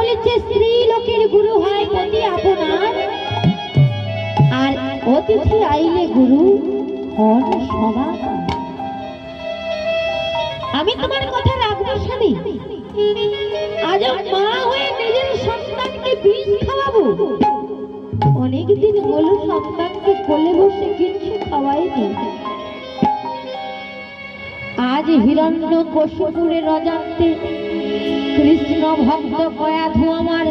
বলেছে স্ত্রী লোকের গুরু হয় পতি আপনার, আর অতিথি আইলে গুরু হন সবার। আমি তোমার কথা রাখবো স্বামী, আজ মা হয়ে নিজের সন্তানকে বিষ খাওয়াবো? অনেকদিন হলো সন্তানকে কোলে বসে কিছু খাওয়াইনি। আজ হিরণ্যকশিপুরের অজান্তে কৃষ্ণ ভক্ত কয়াধু আমার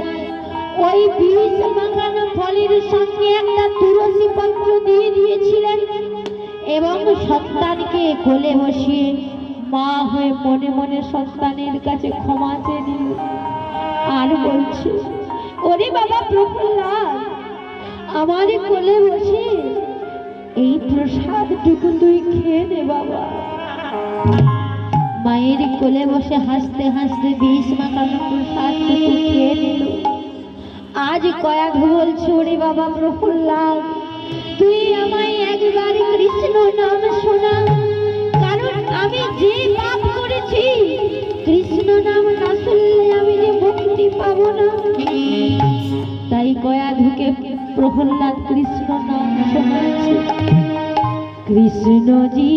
ওই বিষ মাখানো ফলের সঙ্গে একটা তুলসী পত্র দিয়ে দিয়েছিলেন এবং সন্তানকে কোলে বসিয়ে মা হয়ে মনে মনে সন্তানের কাছে ক্ষমা চেয়ে নিল। আর বলছে, ওরে বাবা প্রফুল্লাদ, আমার কোলে বসে এই প্রসাদটুকু তুই খেয়ে নে বাবা। মায়ের কোলে বসে হাসতে হাসতে বিষ মাখানো প্রসাদটুকু খেয়ে নিল। আজ কয়াধু বলছে, ওরে বাবা প্রফুল্লাদ, তুই আমায় একবার কৃষ্ণ নাম শোনা, কারণ আমি যে পাপ করেছি কৃষ্ণ নাম না শুনলে আমি যে মুক্তি পাবো না। তাই কয়াধুকে প্রহ্লাদ কৃষ্ণ নাম শোনাচ্ছে। কৃষ্ণজি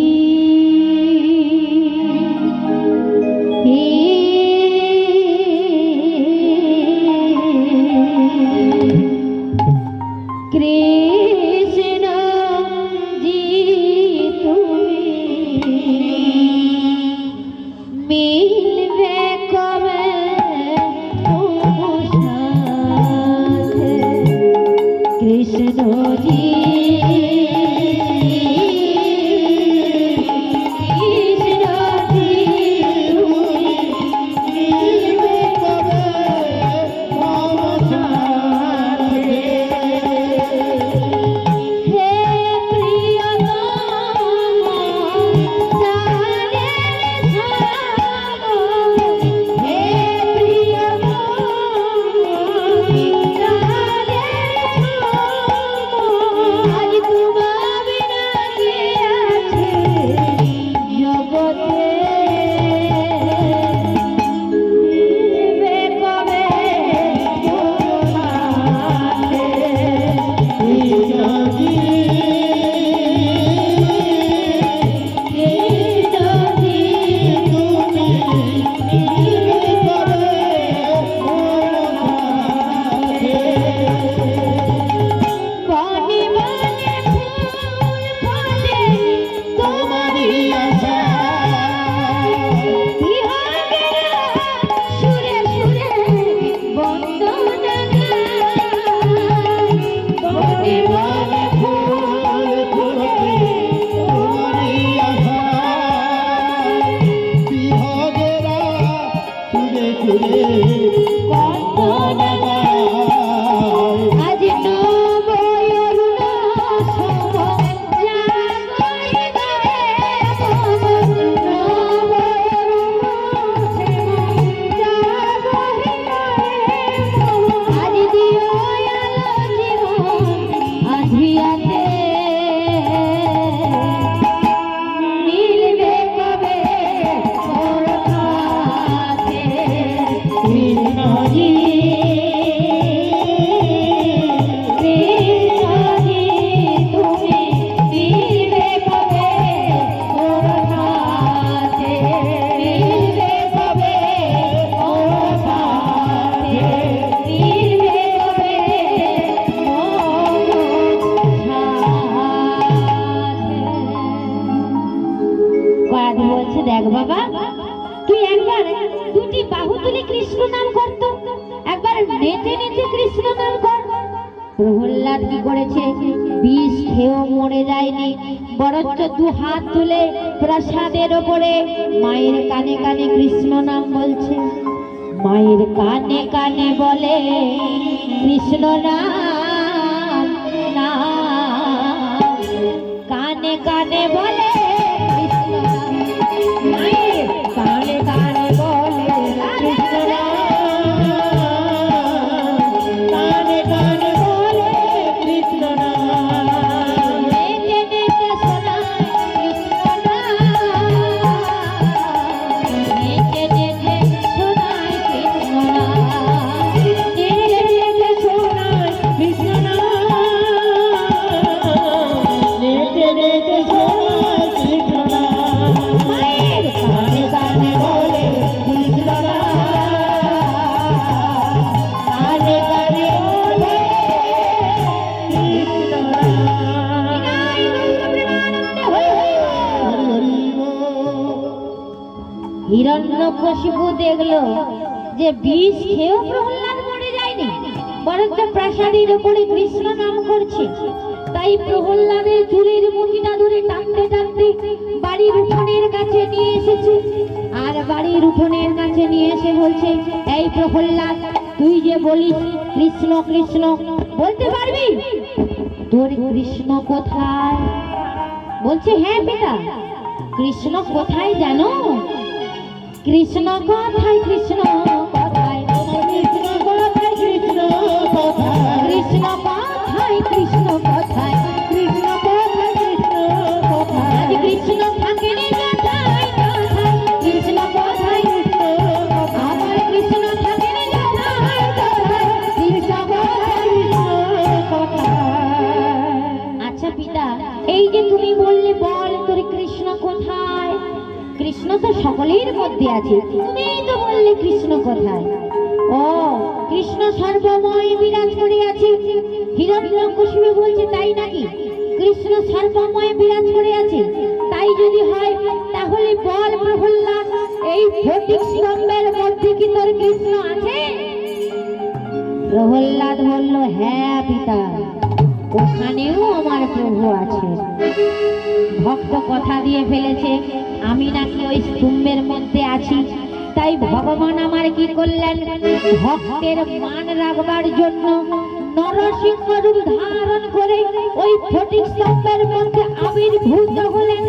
দেখ বাবা, তুই একবার দুটি বাহু তুলে কৃষ্ণ নাম করতো, একবার নেচে নেচে কৃষ্ণ নাম কর। প্রহ্লাদ কি করেছে? বিষ খেয়েও মরে যায়নি, বরঞ্চ দু হাত তুলে প্রসাদের ওপরে মায়ের কানে কানে কৃষ্ণ নাম বলছে। মায়ের কানে কানে বলে কৃষ্ণ নাম, কানে কানে বলে কৃষ্ণ নাম, মায়ের কানে কানে বলে কৃষ্ণ নাম, কানে কানে বলে কৃষ্ণ নাম, নেচে নেচে শোনায় কৃষ্ণ নাম, নেচে নেচে শোনায় কৃষ্ণ নাম। হিরণ্যকশিপু দেখলো যে বিষ খেয়েও প্রহ্লাদ মরে যায়নি, বরঞ্চ প্রাসাদের উপরে কৃষ্ণ নাম করছে। তাই প্রহ্লাদের চুলের মুঠিটা ধরে টানতে টানতে বাড়ির উঠোনের কাছে নিয়ে এসেছে। আর বাড়ির উঠোনের কাছে নিয়ে এসে বলছে, এই প্রহ্লাদ, তুই যে বলিস কৃষ্ণ কৃষ্ণ, বলতে পারবি তোর কৃষ্ণ কোথায়? বলছে, হ্যাঁ পিতা, কৃষ্ণ কোথায় জানো? কৃষ্ণ কোথায়, কৃষ্ণ কোথায়, কৃষ্ণ কোথায়, কৃষ্ণ কোথায়, কৃষ্ণ কোথায়, কৃষ্ণ কোথায়, কৃষ্ণ কোথায়, কৃষ্ণ কোথায়, কৃষ্ণ থাকেন কোথায় কোথায়, কৃষ্ণ কোথায়, কৃষ্ণ আমার কৃষ্ণ থাকেন কোথায় কোথায়, কৃষ্ণ কোথায়, কৃষ্ণ কোথায়। আচ্ছা পিতা, এই যে তুমি বললে বল তোর কৃষ্ণ কোথায়, কৃষ্ণ তো সকলের মধ্যে আছে, তুমিই তো বললে কৃষ্ণ কোথায়। ও, কৃষ্ণ সর্বময় বিরাজ করে আছে। হিরণ্যকশিপু বলছে, তাই নাকি? কৃষ্ণ সর্বময় বিরাজ করে আছে, তাই যদি হয় তাহলে বল প্রহ্লাদ, এই ফটিক স্তম্ভের মধ্যে কি তোর কৃষ্ণ আছে? প্রহ্লাদ বলল, হ্যাঁ পিতা, ওখানেও আমার প্রভু আছে। ভক্ত কথা দিয়ে ফেলেছে, আমি নাকি ওই স্তম্ভের মধ্যে আছি। তাই ভগবান আমার কি করলেন, ভক্তের মান রাখবার জন্য নরসিংহ রূপ ধারণ করে ওই ফটিক স্তম্ভের মধ্যে আবির্ভূত হলেন।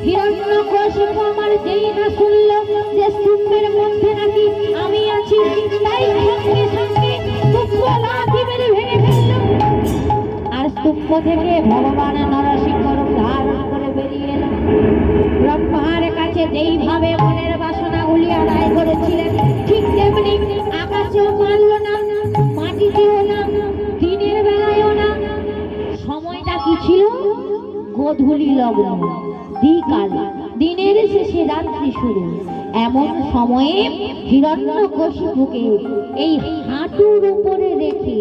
হিরণ্যকশিপু আমার যেই না শুনল যে স্তম্ভের মধ্যে নাকি আমি আছি, তাই সঙ্গে সঙ্গে স্তম্ভ লাথি মেরে ভেঙে ফেলল। আর স্তম্ভ থেকে ভগবান নরসিংহ রূপ ধারণ করে বেরিয়ে এলেন। ব্রহ্মার কাছে যেইভাবে মনের বাসনাগুলি আদায় করেছিলেন, ঠিক তেমনি আকাশেও মানল না, মাটিতেও না, দিনের বেলায়ও না। সময়টা কি ছিল? গোধূলি লগ্ন, দ্বিকাল, দিনের শেষে রাত্রি শুরু। এমন সময়ে হিরণ্যকশিপুকে এই হাঁটুর উপরে রেখে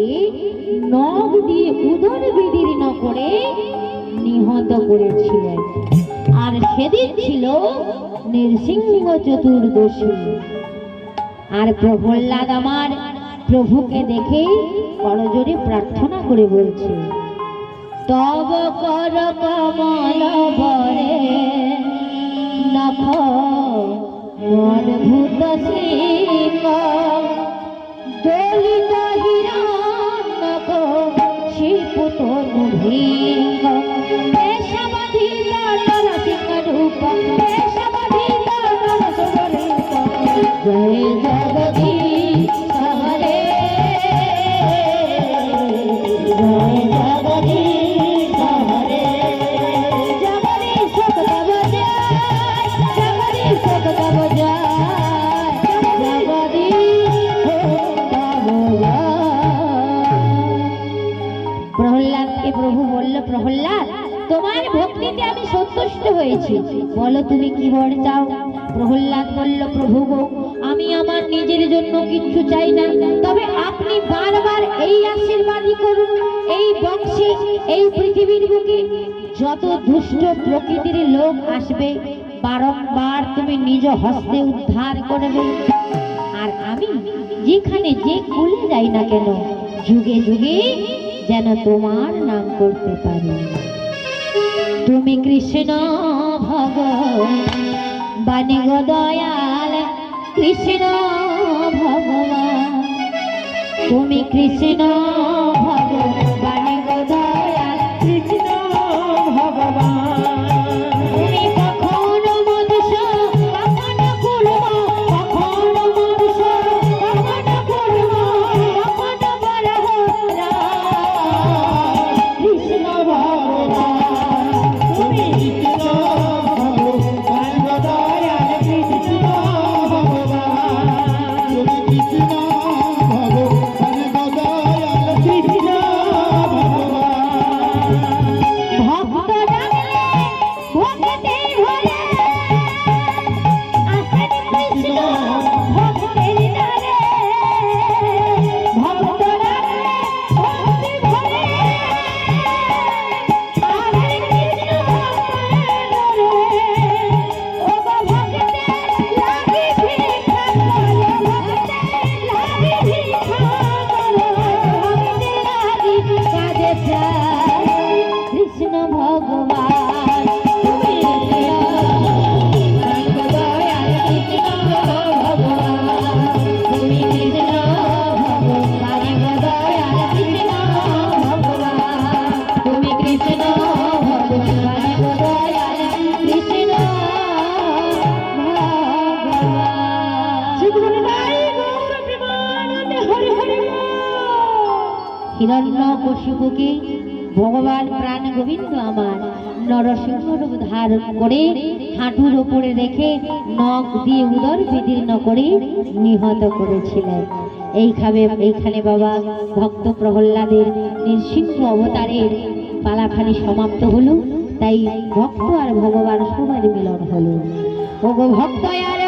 নখ দিয়ে উদর বিদীর্ণ করে নিহত করেছিলেন। আর সেদিন ছিল নৃসিংহ চতুর্দশী। আর প্রহ্লাদ আমার প্রভুকে দেখে করজোড়ে প্রার্থনা করে বলছে, তব কর কমল বরে নখ অদ্ভুত সিংহ দলিত হিরণ্যক শিপু তনু ভৃঙ্গ দেশাবধিত নরসিংহ রূপ দেশাবধিত নরসিংহ রূপ জয় জগদীশ হরে জয় জগদীশ হরে জগদীশ তব জয় জগদীশ তব জয় জগদীশ তব জয়। প্রহ্লাদকে প্রভু বলল, প্রহ্লাদ, তোমার ভক্তিতে আমি সন্তুষ্ট হয়েছি, বলো তুমি কি বর চাও? প্রহ্লাদ বলল, প্রভু গো, আমি আমার নিজের জন্য কিচ্ছু চাই না, তবে আপনি বারবার এই আশীর্বাদই করুন, এই বংশে, এই পৃথিবীর বুকে যত দুষ্ট প্রকৃতির লোক আসবে, বারংবার তুমি নিজ হস্তে উদ্ধার করবে। আর আমি যেখানে যে কুলে যাই না কেন, যুগে যুগে যেন তোমার নাম করতে পারি। তুমি কৃষ্ণ ভগবান গো দয়াল, কৃষ্ণ ভগবান, তুমি কৃষ্ণ ভগবান গো দয়াল, কৃষ্ণ ভগবান, তুমি কখনো মনুষ্য কখনো কুর্ম, কখনো মনুষ্য কখনো কুর্ম, কখনো বরাহ কৃষ্ণ ভগবান, তুমি কৃষ্ণ ভগবান গো দয়াল, কৃষ্ণ ভগবান, তুমি কৃষ্ণ ভগবান গো দয়াল, হিরণ্যকশিপুকে ভগবান প্রাণ গোবিন্দ আমার নরসিংহ রূপ ধারণ করে হাঁটুর ওপরে রেখে নখ দিয়ে উদর বিদীর্ণ করে নিহত করেছিলেন। এইখানে বাবা ভক্ত প্রহ্লাদের নৃসিংহ অবতারের পালাখানি সমাপ্ত হলো। তাই ভক্ত আর ভগবান সবার মিলন হলো। ওগো ভক্ত আর